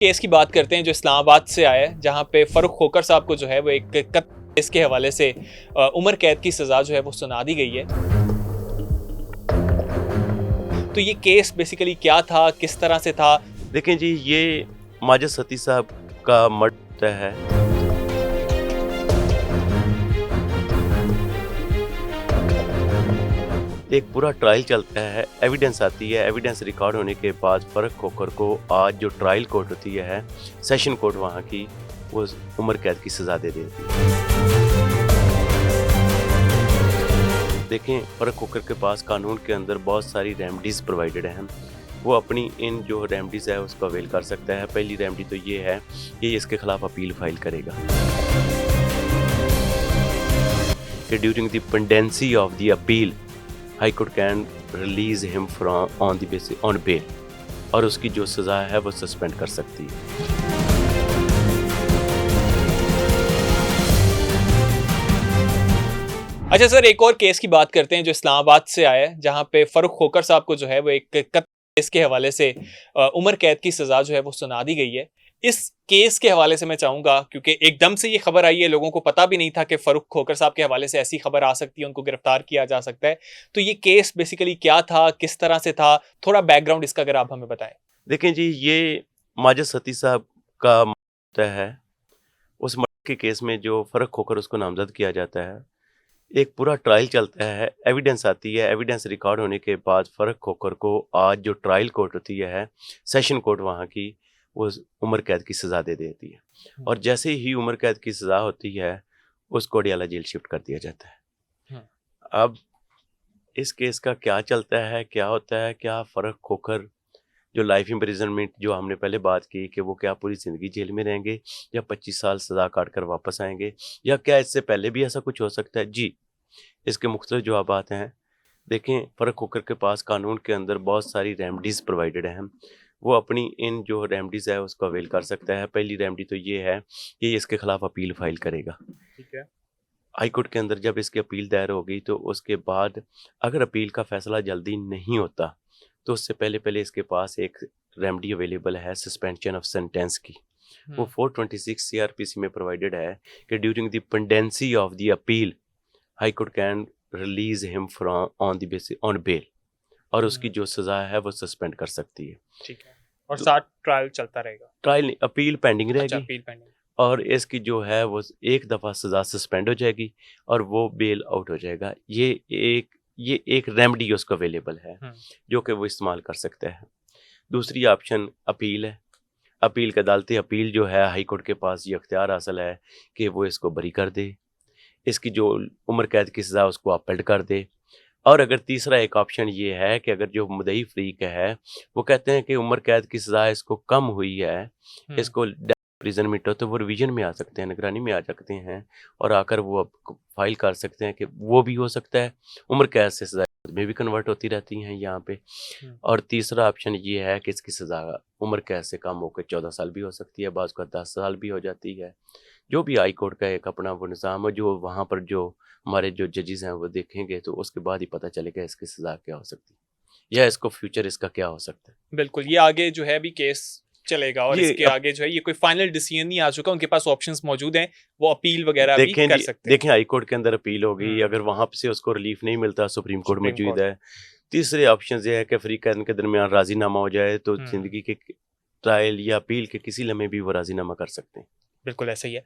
Case की बात करते हैं जो इस्लामाबाद से आया है, जहाँ पे फ़ारूक खोकर साहब को जो है वो एक कत्ल केस के हवाले से उम्र कैद की सज़ा जो है वो सुना दी गई है। तो ये केस बेसिकली क्या था, किस तरह से था? देखें जी, ये माजिद सती साहब का मर्डर है। एक पूरा ट्रायल चलता है, एविडेंस आती है, एविडेंस रिकॉर्ड होने के बाद फ़ारूक खोकर को आज जो ट्रायल कोर्ट होती है, सेशन कोर्ट वहाँ की, वो उम्र कैद की सज़ा दे देती है। देखें, फ़ारूक खोकर के पास कानून के अंदर बहुत सारी रेमेडीज़ प्रोवाइडेड हैं। वो अपनी इन जो रेमेडीज़ है उसको अवेल कर सकता है। पहली रेमेडी तो ये है कि इसके खिलाफ अपील फाइल करेगा कि during the pendency of the appeal high court can release him from on the basis on bail, और उसकी जो सज़ा है वो सस्पेंड कर सकती है। अच्छा सर, एक और केस की बात करते हैं जो इस्लामाबाद से आया है, जहाँ पे फ़ारूक खोकर साहब को जो है वो एक कत्ल केस के हवाले से उम्र कैद की सज़ा जो है वो सुना दी गई है। इस केस के हवाले से मैं चाहूँगा, क्योंकि एकदम से ये खबर आई है, लोगों को पता भी नहीं था कि फ़ारूक खोकर साहब के हवाले से ऐसी खबर आ सकती है, उनको गिरफ्तार किया जा सकता है। तो ये केस बेसिकली क्या था, किस तरह से था? थोड़ा बैकग्राउंड इसका अगर आप हमें बताएँ। देखें जी, ये माजिद सती साहब का मर्डर है। उस मर्डर के केस में जो फ़ारूक खोकर उसको नामज़द किया जाता है, एक पूरा ट्रायल चलता है, एविडेंस आती है, एविडेंस रिकॉर्ड होने के बाद फ़ारूक खोकर को आज जो ट्रायल कोर्ट होती है, सेशन कोर्ट वहाँ की, वो उम्र कैद की सज़ा दे देती है। और जैसे ही उम्र कैद की सज़ा होती है, उसको अडियाला जेल शिफ्ट कर दिया जाता है। अब इस केस का क्या चलता है, क्या होता है, क्या फ़ारूक खोकर जो लाइफ इम्प्रिजनमेंट जो हमने पहले बात की कि वो क्या पूरी ज़िंदगी जेल में रहेंगे या 25 साल सज़ा काट कर वापस आएँगे, या क्या इससे पहले भी ऐसा कुछ हो सकता है? जी, इसके मुख्तलिफ जवाबात हैं। देखें, फ़ारूक खोकर के पास कानून के अंदर बहुत सारी रेमेडीज़ प्रोवाइडेड हैं। वो अपनी इन जो रेमेडीज़ है उसको अवेल कर सकता है। पहली रेमेडी तो ये है कि इसके खिलाफ अपील फाइल करेगा। ठीक है। हाई कोर्ट के अंदर जब इसकी अपील दायर होगी तो उसके बाद अगर अपील का फैसला जल्दी नहीं होता तो उससे पहले इसके पास एक रेमेडी अवेलेबल है सस्पेंशन ऑफ सेंटेंस की। वो 426 सीआरपीसी में प्रोवाइडेड है कि during the pendency of the appeal high court can release him from on the basis on bail, और उसकी जो सज़ा है वो सस्पेंड कर सकती है। ठीक है। और तो साथ ट्रायल चलता रहेगा। ट्रायल अपील पेंडिंग अच्छा, रहेगी, अपील पेंडिंग। और इसकी जो है वो एक दफ़ा सज़ा सस्पेंड हो जाएगी और वो बेल आउट हो जाएगा। ये एक रेमेडी उसको अवेलेबल है जो कि वो इस्तेमाल कर सकता है। दूसरी ऑप्शन अपील है। अपील की अदालती अपील जो है हाई कोर्ट के पास ये अख्तियार हासिल है कि वो इसको बरी कर दे, इसकी जो उम्र कैद की सज़ा उसको अपील कर दे। और अगर तीसरा एक ऑप्शन ये है कि अगर जो मुद्दई फरीक है वो कहते हैं कि उम्र कैद की सज़ा इसको कम हुई है, इसको प्रिजनमेंट हो, तो वो रिवीजन में आ सकते हैं, निगरानी में आ सकते हैं, और आकर वो अब फाइल कर सकते हैं कि वो भी हो सकता है। उम्र कैद से सज़ा में भी कन्वर्ट होती रहती हैं यहाँ पे। और तीसरा ऑप्शन ये है कि इसकी सज़ा उम्र कैद से कम होकर 14 साल भी हो सकती है, बाज़ का 10 साल भी हो जाती है। जो भी हाई कोर्ट का एक अपना वो निज़ाम है, जो वहाँ पर जो हमारे जो जजेस हैं वो देखेंगे तो उसके बाद ही पता चलेगा इसकी सज़ा क्या हो सकती है या इसको फ्यूचर इसका क्या हो सकता है। बिल्कुल, ये आगे जो है अभी केस चलेगा और ये इसके आगे जो है ये कोई फाइनल डिसीजन नहीं आ चुका, उनके पास ऑप्शंस मौजूद हैं, वो अपील वगैरह भी देखें कर जी, सकते हैं। देखें हाई कोर्ट के अंदर अपील होगी, अगर वहाँ से उसको रिलीफ नहीं मिलता सुप्रीम कोर्ट सुप्रीम मौजूद कोर्ट। है। तीसरे ऑप्शन ये है कि फ्री कैद के दरमियान राजीनामा हो जाए तो ज़िंदगी के ट्रायल या अपील के किसी लम्हे भी वो राजीनामा कर सकते हैं। बिल्कुल ऐसा ही है।